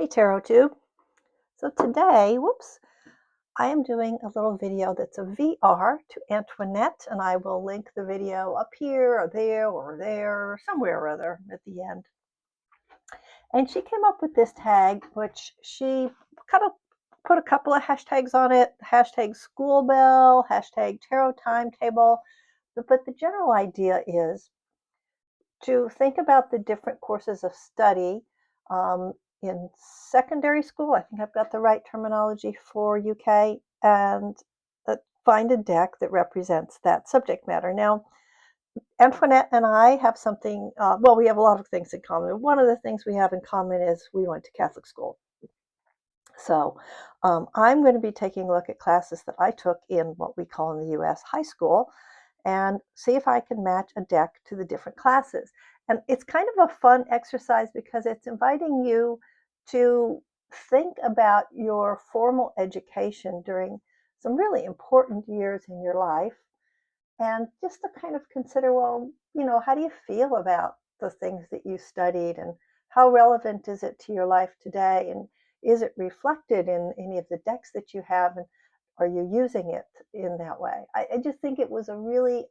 Hey TarotTube. So today, I am doing a little video that's a VR to Antoinette, and I will link the video up here or there, somewhere or other at the end. And she came up with this tag, which she kind of put a couple of hashtags on it, hashtag school bell, hashtag tarot timetable. But the general idea is to think about the different courses of study in secondary school. I think I've got the right terminology for UK, and find a deck that represents that subject matter. Now, Antoinette and I have something, well, we have a lot of things in common. One of the things we have in common is we went to Catholic school. So I'm going to be taking a look at classes that I took in what we call in the US high school and see if I can match a deck to the different classes. And it's kind of a fun exercise because it's inviting you to think about your formal education during some really important years in your life and just to kind of consider, well, how do you feel about the things that you studied and how relevant is it to your life today? And is it reflected in any of the decks that you have? And are you using it in that way? I just think it was a really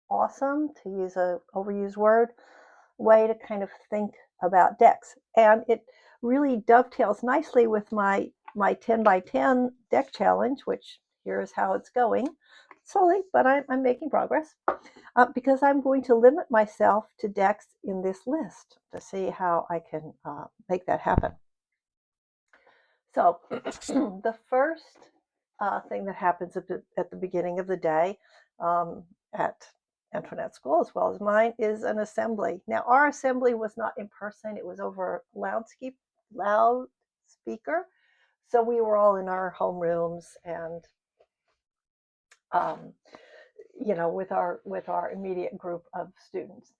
awesome, to use an overused word, way to kind of think about decks. And it really dovetails nicely with my 10 by 10 deck challenge, which here's how it's going. Slowly, but I'm making progress because I'm going to limit myself to decks in this list to see how I can make that happen. So the first thing that happens at the beginning of the day at Antoinette School, as well as mine, is an assembly. Now, our assembly was not in person. It was over loudspeaker. So we were all in our homerooms and with our immediate group of students.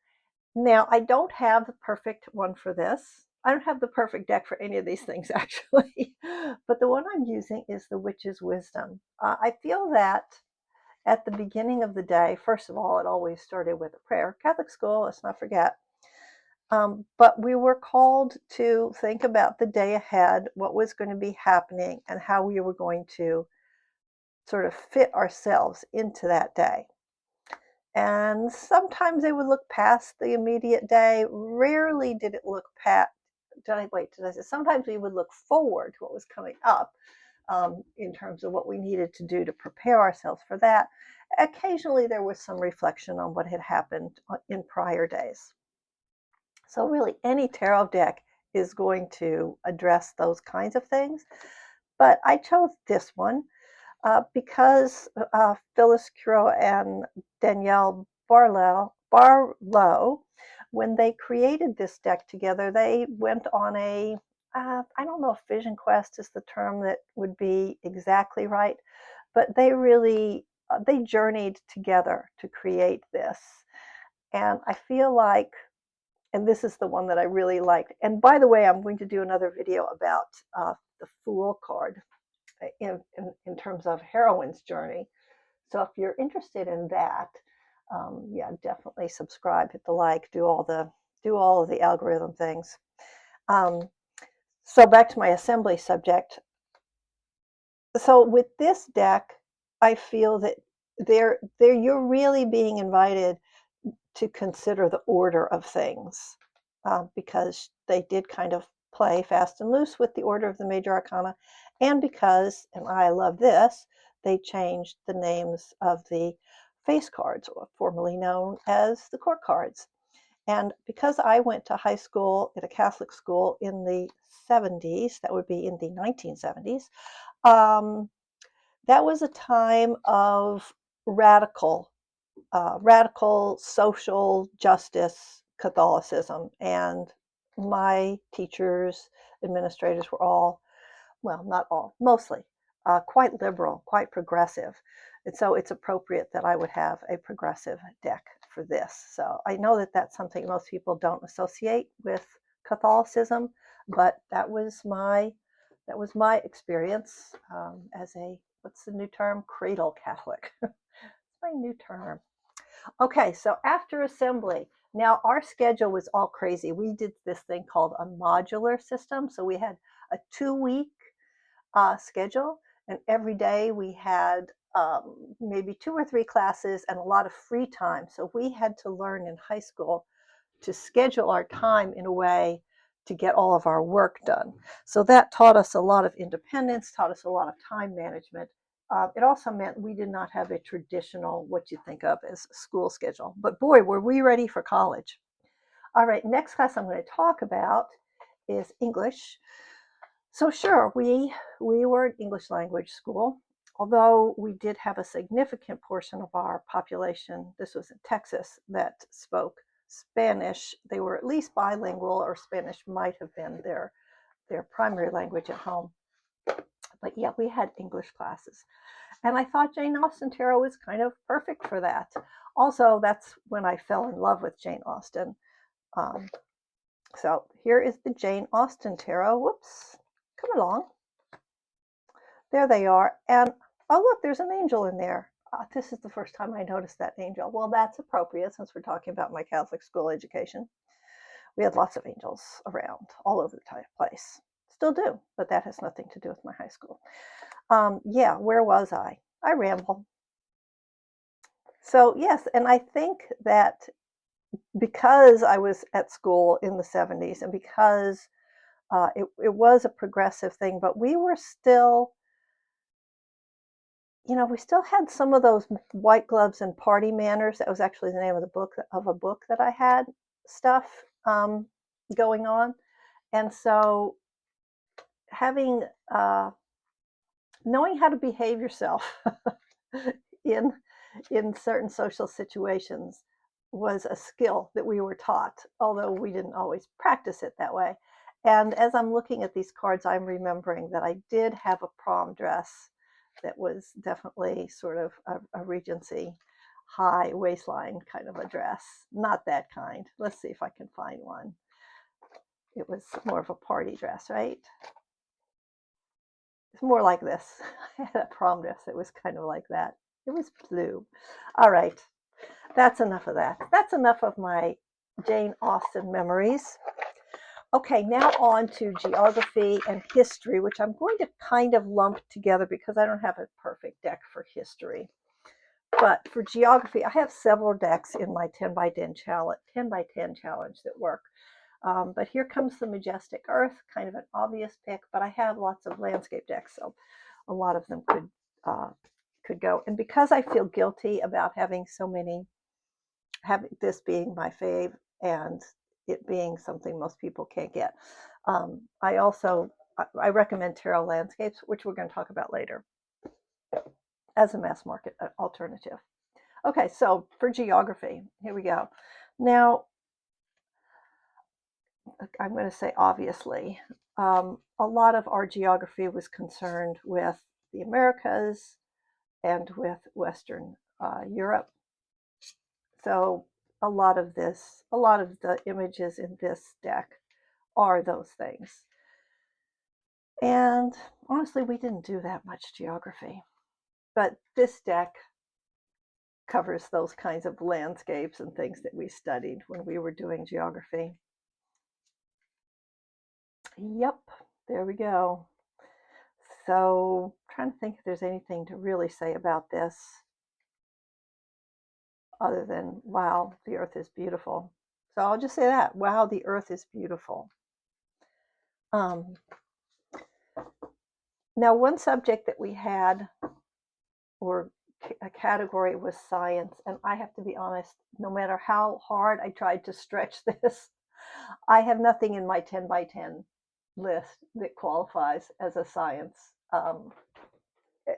Now, I don't have the perfect one for this. I don't have the perfect deck for any of these things, actually. But the one I'm using is the Witch's Wisdom. I feel that at the beginning of the day, first of all, it always started with a prayer. Catholic school, let's not forget. But we were called to think about the day ahead, what was going to be happening, and how we were going to sort of fit ourselves into that day. And sometimes they would look past the immediate day. Rarely did it look past. Sometimes we would look forward to what was coming up in terms of what we needed to do to prepare ourselves for that. Occasionally there was some reflection on what had happened in prior days. So really any tarot deck is going to address those kinds of things. But I chose this one because Phyllis Curo and Danielle Barlow, when they created this deck together, they went on I don't know if vision quest is the term that would be exactly right, but they really, they journeyed together to create this. And I feel like, and this is the one that I really liked. And by the way, I'm going to do another video about the Fool card in terms of heroine's journey. So if you're interested in that, yeah, definitely subscribe, hit the like, do all of the algorithm things. So back to my assembly subject. So with this deck, I feel that you're really being invited to consider the order of things because they did kind of play fast and loose with the order of the major arcana, and because, and I love this, they changed the names of the face cards, or formerly known as the court cards. And because I went to high school at a Catholic school in the 70s, that would be in the 1970s, that was a time of radical social justice Catholicism. And my teachers, administrators were all, well, not all, mostly, quite liberal, quite progressive. And so it's appropriate that I would have a progressive deck for this. So I know that that's something most people don't associate with Catholicism, but that was my experience as a, what's the new term? Cradle Catholic. It's my new term. Okay, so after assembly, now our schedule was all crazy. We did this thing called a modular system. So we had a 2 week schedule, and every day we had maybe 2 or 3 classes and a lot of free time. So we had to learn in high school to schedule our time in a way to get all of our work done. So that taught us a lot of independence, taught us a lot of time management. It also meant we did not have a traditional, what you think of as school schedule. But boy, were we ready for college. All right, next class I'm going to talk about is English. So sure, we were an English language school, although we did have a significant portion of our population, this was in Texas, that spoke Spanish. They were at least bilingual, or Spanish might have been their primary language at home. But yeah, we had English classes. And I thought Jane Austen tarot was kind of perfect for that. Also, that's when I fell in love with Jane Austen. Um, so here is the Jane Austen tarot. Whoops, come along. There they are. And oh, look, there's an angel in there. This is the first time I noticed that angel. Well, that's appropriate since we're talking about my Catholic school education. We had lots of angels around all over the place. Still do, but that has nothing to do with my high school. Yeah, where was I? I ramble. So, yes, and I think that because I was at school in the 70s and because it was a progressive thing, but we were still, we still had some of those white gloves and party manners. That was actually the name of a book that I had stuff going on. And so having, knowing how to behave yourself in in certain social situations was a skill that we were taught, although we didn't always practice it that way. And as I'm looking at these cards, I'm remembering that I did have a prom dress that was definitely sort of a Regency high waistline kind of a dress. Not that kind. Let's see if I can find one. It was more of a party dress, right? It's more like this. I had a prom dress that was kind of like that. It was blue. All right. That's enough of that. That's enough of my Jane Austen memories. Okay, now on to geography and history, which I'm going to kind of lump together because I don't have a perfect deck for history. But for geography, I have several decks in my 10 by 10 challenge that work. But here comes the Majestic Earth, kind of an obvious pick, but I have lots of landscape decks, so a lot of them could go. And because I feel guilty about having so many, having this being my fave and it being something most people can't get, I recommend tarot landscapes, which we're going to talk about later, as a mass market alternative. Okay, so for geography, here we go. Now, I'm going to say obviously, a lot of our geography was concerned with the Americas and with Western Europe. So a lot of the images in this deck are those things. And honestly, we didn't do that much geography, but this deck covers those kinds of landscapes and things that we studied when we were doing geography. Yep, there we go. So, trying to think if there's anything to really say about this other than, wow, the earth is beautiful. So I'll just say that, wow, the earth is beautiful. Now, one subject that we had, or a category, was science. And I have to be honest, no matter how hard I tried to stretch this, I have nothing in my 10 by 10 list that qualifies as a science.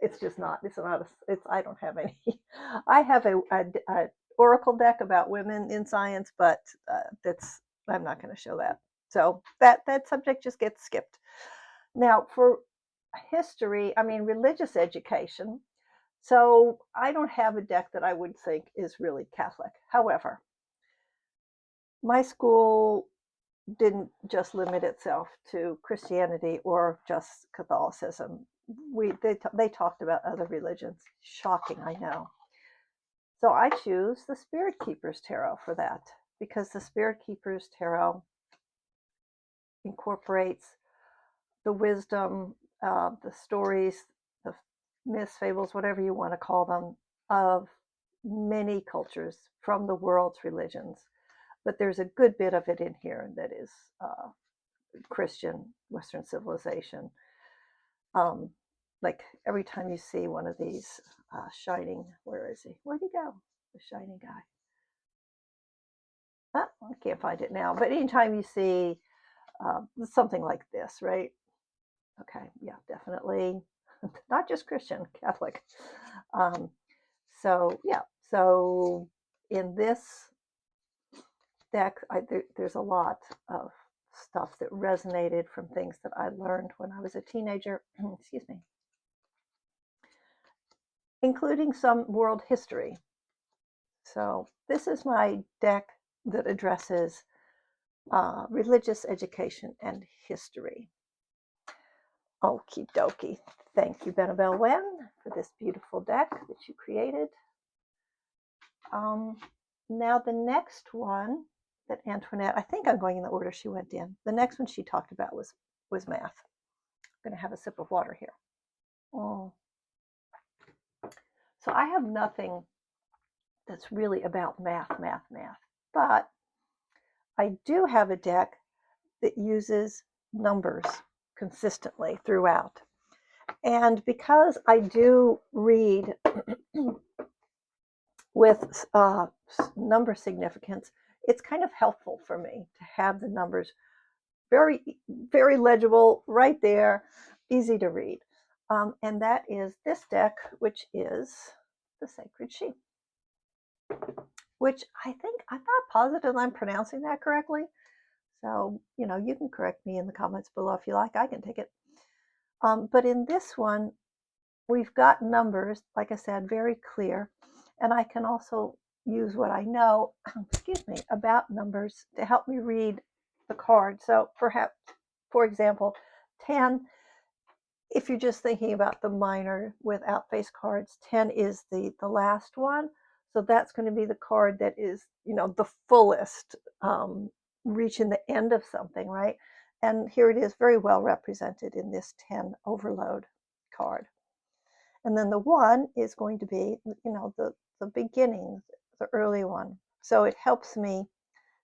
It's just not. I don't have any. I have a oracle deck about women in science, but I'm not going to show that. So that subject just gets skipped. Now for history, I mean religious education. So I don't have a deck that I would think is really Catholic. However, my school didn't just limit itself to Christianity or just Catholicism. They talked about other religions. Shocking, I know. So I choose the Spirit Keepers Tarot for that, because the Spirit Keepers Tarot incorporates the wisdom, the stories, the myths, fables, whatever you want to call them, of many cultures from the world's religions. But there's a good bit of it in here that is Christian, Western civilization. Like every time you see one of these shining, where is he? Where'd he go? The shining guy. I can't find it now. But anytime you see something like this, right? Okay, yeah, definitely not just Christian, Catholic. So yeah, so in this deck, there's a lot of stuff that resonated from things that I learned when I was a teenager. Excuse me, including some world history. So this is my deck that addresses religious education and history. Okie dokie. Thank you, Benabel Wen, for this beautiful deck that you created. Now the next one that Antoinette, I think I'm going in the order she went in. The next one she talked about was math. I'm going to have a sip of water here. Oh. So I have nothing that's really about math, but I do have a deck that uses numbers consistently throughout. And because I do read with number significance, it's kind of helpful for me to have the numbers very, very legible right there, easy to read. And that is this deck, which is the Sacred Sheep, which I'm not positive I'm pronouncing that correctly. So, you can correct me in the comments below if you like. I can take it. But in this one, we've got numbers, like I said, very clear. And I can also use what I know, excuse me, about numbers to help me read the card. So perhaps, for example, 10, if you're just thinking about the minor without face cards, 10 is the last one. So that's going to be the card that is, the fullest, reaching the end of something, right? And here it is very well represented in this 10 overload card. And then the 1 is going to be, the beginning, the early one. So it helps me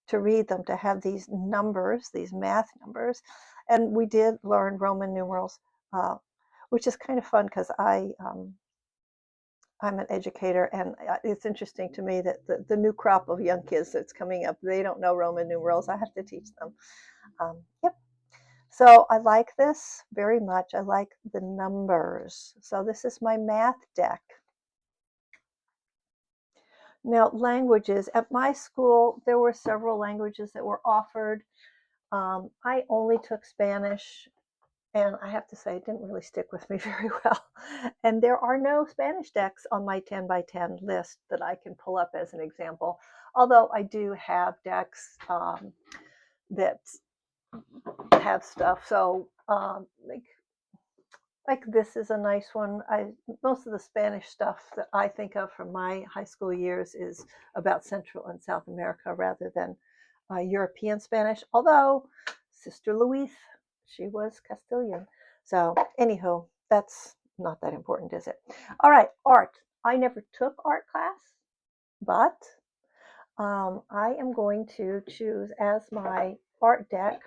to read them, to have these numbers, these math numbers. And we did learn Roman numerals, which is kind of fun because I'm an educator, and it's interesting to me that the new crop of young kids that's coming up, they don't know Roman numerals. I have to teach them. Yep. So I like this very much. I like the numbers. So this is my math deck. Now, languages. At my school, there were several languages that were offered. I only took Spanish, and I have to say it didn't really stick with me very well. And there are no Spanish decks on my 10 by 10 list that I can pull up as an example, although I do have decks that have stuff. So like this is a nice one. Most of the Spanish stuff that I think of from my high school years is about Central and South America rather than European Spanish, although Sister Louise, she was Castilian. So anywho, that's not that important, is it? All right, art. I never took art class, but I am going to choose as my art deck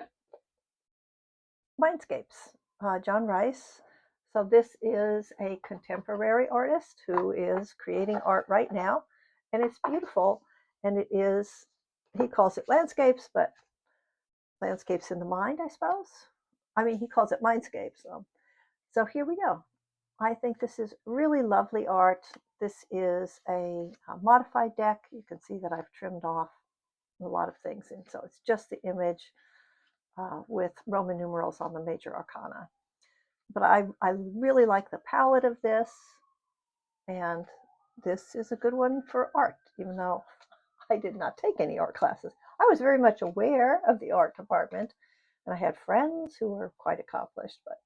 Mindscapes, John Rice. So this is a contemporary artist who is creating art right now, and it's beautiful. And it is, he calls it landscapes, but landscapes in the mind, I suppose. I mean, he calls it mindscapes. So here we go. I think this is really lovely art. This is a modified deck. You can see that I've trimmed off a lot of things, and so it's just the image with Roman numerals on the major arcana. But I really like the palette of this, and this is a good one for art, even though I did not take any art classes. I was very much aware of the art department, and I had friends who were quite accomplished, but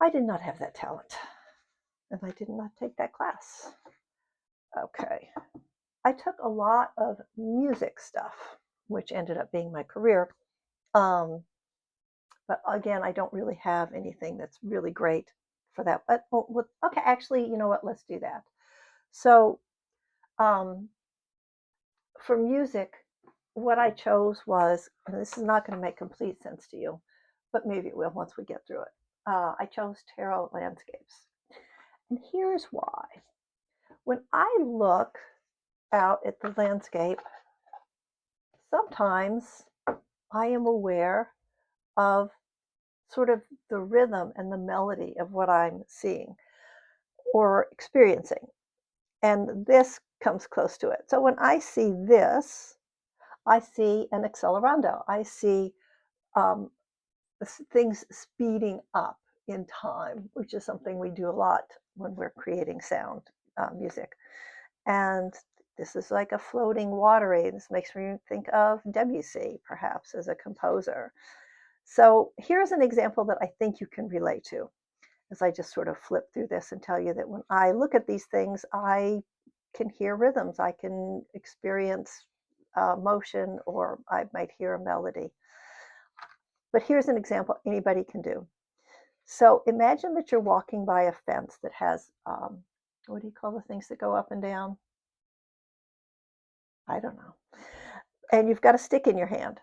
I did not have that talent, and I did not take that class. Okay. I took a lot of music stuff, which ended up being my career. Um, but again, I don't really have anything that's really great for that. But okay, actually, you know what? Let's do that. So um, for music, what I chose was, and this is not going to make complete sense to you, but maybe it will once we get through it. I chose tarot landscapes. And here's why. When I look out at the landscape, sometimes I am aware of sort of the rhythm and the melody of what I'm seeing or experiencing. And this comes close to it. So when I see this, I see an accelerando. I see um, things speeding up in time, which is something we do a lot when we're creating sound music. And this is like a floating watery. This makes me think of Debussy, perhaps, as a composer. So here's an example that I think you can relate to, as I just sort of flip through this and tell you that when I look at these things, I can hear rhythms, I can experience motion, or I might hear a melody. But here's an example anybody can do. So imagine that you're walking by a fence that has, what do you call the things that go up and down? I don't know. And you've got a stick in your hand.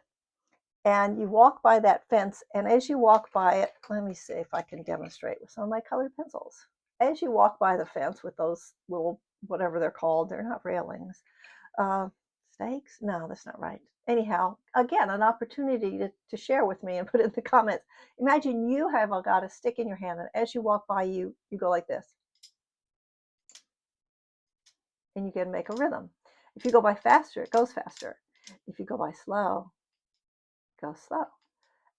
And you walk by that fence, and as you walk by it, let me see if I can demonstrate with some of my colored pencils. As you walk by the fence with those little, whatever they're called, they're not railings, uh, stakes? No, that's not right. Anyhow, again, an opportunity to share with me and put it in the comments. Imagine you have got a stick in your hand, and as you walk by, you go like this, and you can make a rhythm. If you go by faster, it goes faster. If you go by slow, it goes slow.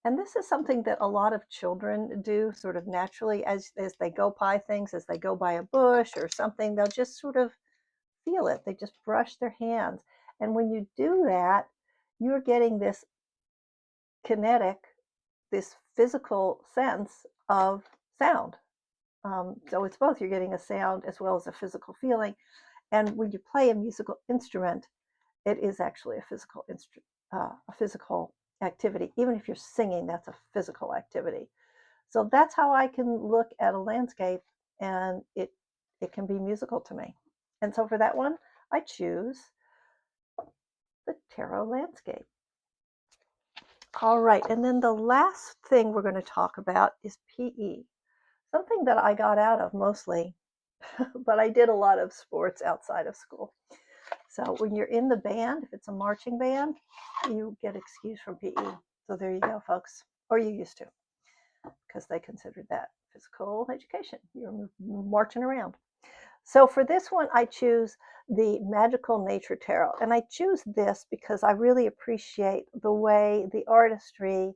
And this is something that a lot of children do sort of naturally as they go by things, as they go by a bush or something, they'll just sort of feel it. They just brush their hands. And when you do that, you're getting this kinetic, this physical sense of sound. So it's both. You're getting a sound as well as a physical feeling. And when you play a musical instrument, it is actually a physical activity. Even if you're singing, that's a physical activity. So that's how I can look at a landscape, and it can be musical to me. And so for that one, I choose the tarot landscape. All right, and then the last thing we're going to talk about is PE, something that I got out of mostly, but I did a lot of sports outside of school. So when you're in the band, if it's a marching band, you get excused from PE. So there you go, folks. Or you used to, because they considered that physical education. You're marching around. So for this one, I choose the Magical Nature Tarot. And I choose this because I really appreciate the way the artistry,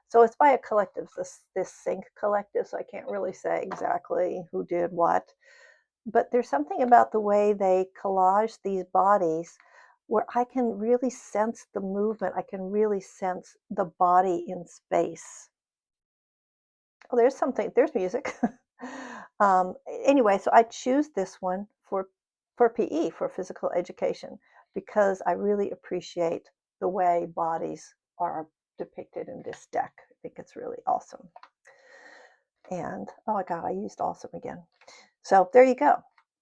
so it's by a collective, this Sync collective, so I can't really say exactly who did what. But there's something about the way they collage these bodies where I can really sense the movement. I can really sense the body in space. Oh, there's music. Anyway, so I choose this one for PE, for physical education, because I really appreciate the way bodies are depicted in this deck. I think it's really awesome. And oh my God, I used awesome again. So there you go.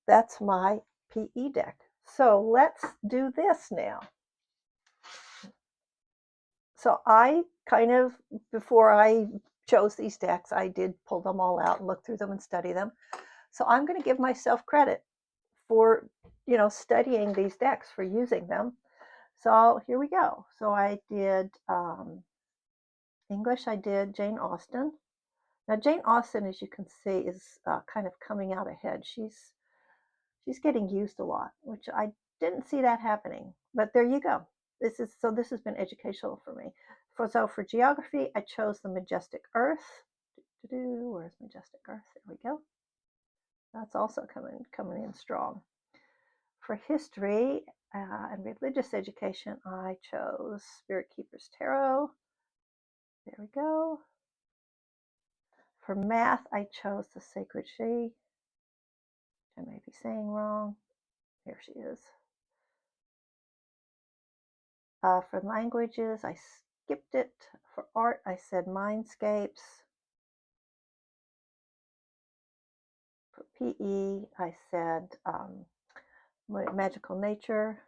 That's my PE deck. So let's do this now. So I kind of, before I chose these decks, I did pull them all out and look through them and study them. So I'm going to give myself credit for, studying these decks, for using them. So here we go. So I did English, I did Jane Austen. Now Jane Austen, as you can see, is kind of coming out ahead. She's getting used a lot, which I didn't see that happening. But there you go. This has been educational for me. For geography, I chose the Majestic Earth. Where's Majestic Earth? There we go. That's also coming in strong. For history and religious education, I chose Spirit Keepers Tarot. There we go. For math, I chose the Sacred She. I may be saying wrong. Here she is. For languages, I skipped it. For art, I said mindscapes. For PE, I said magical nature.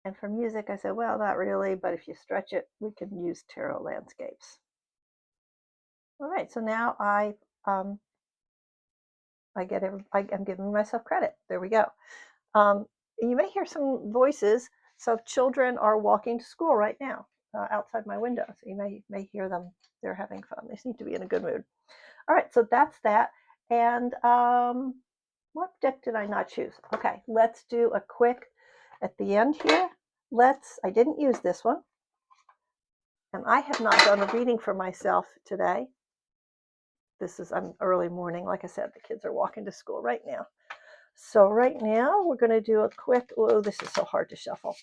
And for music, I said, well, not really, but if you stretch it, we can use tarot landscapes. All right, so now I'm giving myself credit. There we go. You may hear some voices. So children are walking to school right now outside my window. So you may hear them. They're having fun. They seem to be in a good mood. All right, so that's that. And what deck did I not choose? Okay, let's do a quick, at the end here, I didn't use this one. And I have not done a reading for myself today. This is an early morning. Like I said, the kids are walking to school right now. So right now we're going to do a quick, oh, this is so hard to shuffle.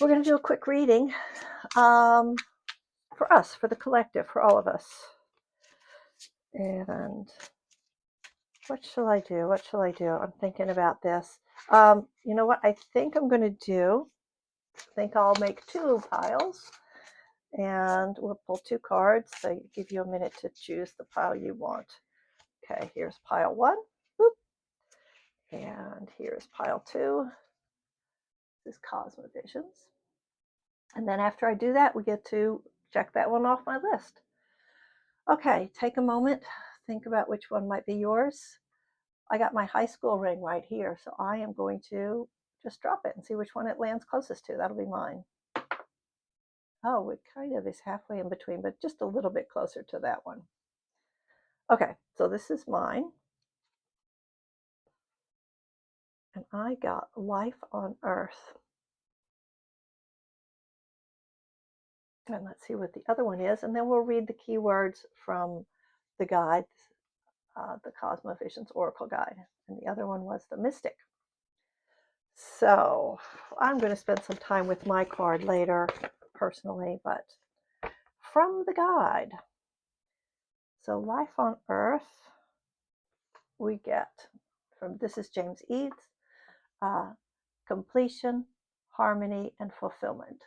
We're going to do a quick reading for us, for the collective, for all of us. And what shall I do? What shall I do? I'm thinking about this. You know what? I think I'm going to do, I think I'll make 2 piles. And we'll pull 2 cards. So give you a minute to choose the pile you want. Okay, here's pile 1. Whoop. And here's pile 2. This is Cosmovisions. And then after I do that, we get to check that one off my list. Okay, take a moment. Think about which one might be yours. I got my high school ring right here, so I am going to just drop it and see which one it lands closest to. That'll be mine. Oh, it kind of is halfway in between, but just a little bit closer to that one. Okay, so this is mine. And I got Life on Earth. And let's see what the other one is, and then we'll read the keywords from the guide, the Cosmovisions Oracle Guide. And the other one was the Mystic. So I'm going to spend some time with my card later, personally, but from the guide. So Life on Earth, we get from, this is James Eads, completion, harmony, and fulfillment.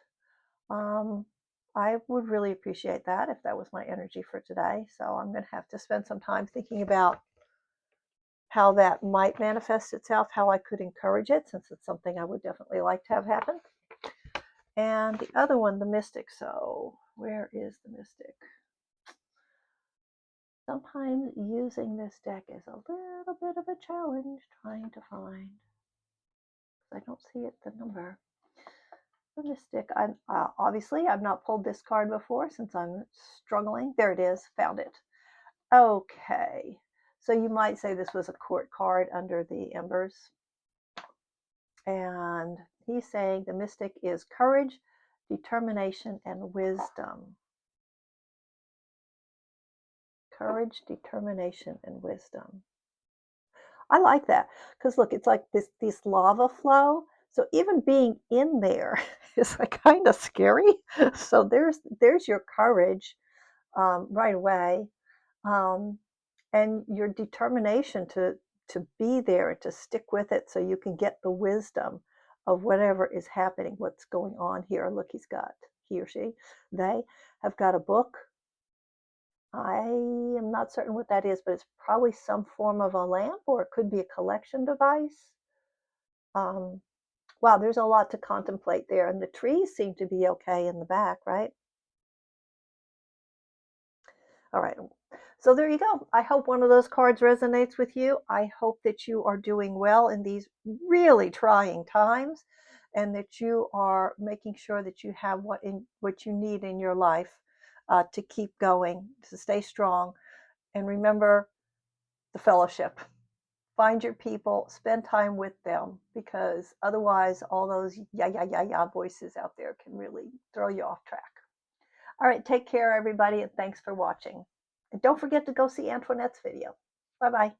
I would really appreciate that if that was my energy for today. So I'm going to have to spend some time thinking about how that might manifest itself, how I could encourage it, since it's something I would definitely like to have happen. And the other one, the Mystic. So where is the Mystic? Sometimes using this deck is a little bit of a challenge trying to find. I don't see it, the number. The Mystic. Obviously I've not pulled this card before since I'm struggling. There it is, found it. Okay, so you might say this was a court card under the embers. And he's saying the Mystic is courage, determination, and wisdom. Courage, determination, and wisdom. I like that because look, it's like this lava flow. So even being in there is like kind of scary. So there's your courage right away, and your determination to be there and to stick with it, so you can get the wisdom of whatever is happening, what's going on here. Look, he or she, they have got a book. I am not certain what that is, but it's probably some form of a lamp, or it could be a collection device. Wow, there's a lot to contemplate there. And the trees seem to be okay in the back, right? All right. So there you go. I hope one of those cards resonates with you. I hope that you are doing well in these really trying times, and that you are making sure that you have what you need in your life to keep going, to stay strong. And remember the fellowship. Find your people, spend time with them, because otherwise all those yeah voices out there can really throw you off track. All right, take care, everybody, and thanks for watching. And don't forget to go see Antoinette's video. Bye-bye.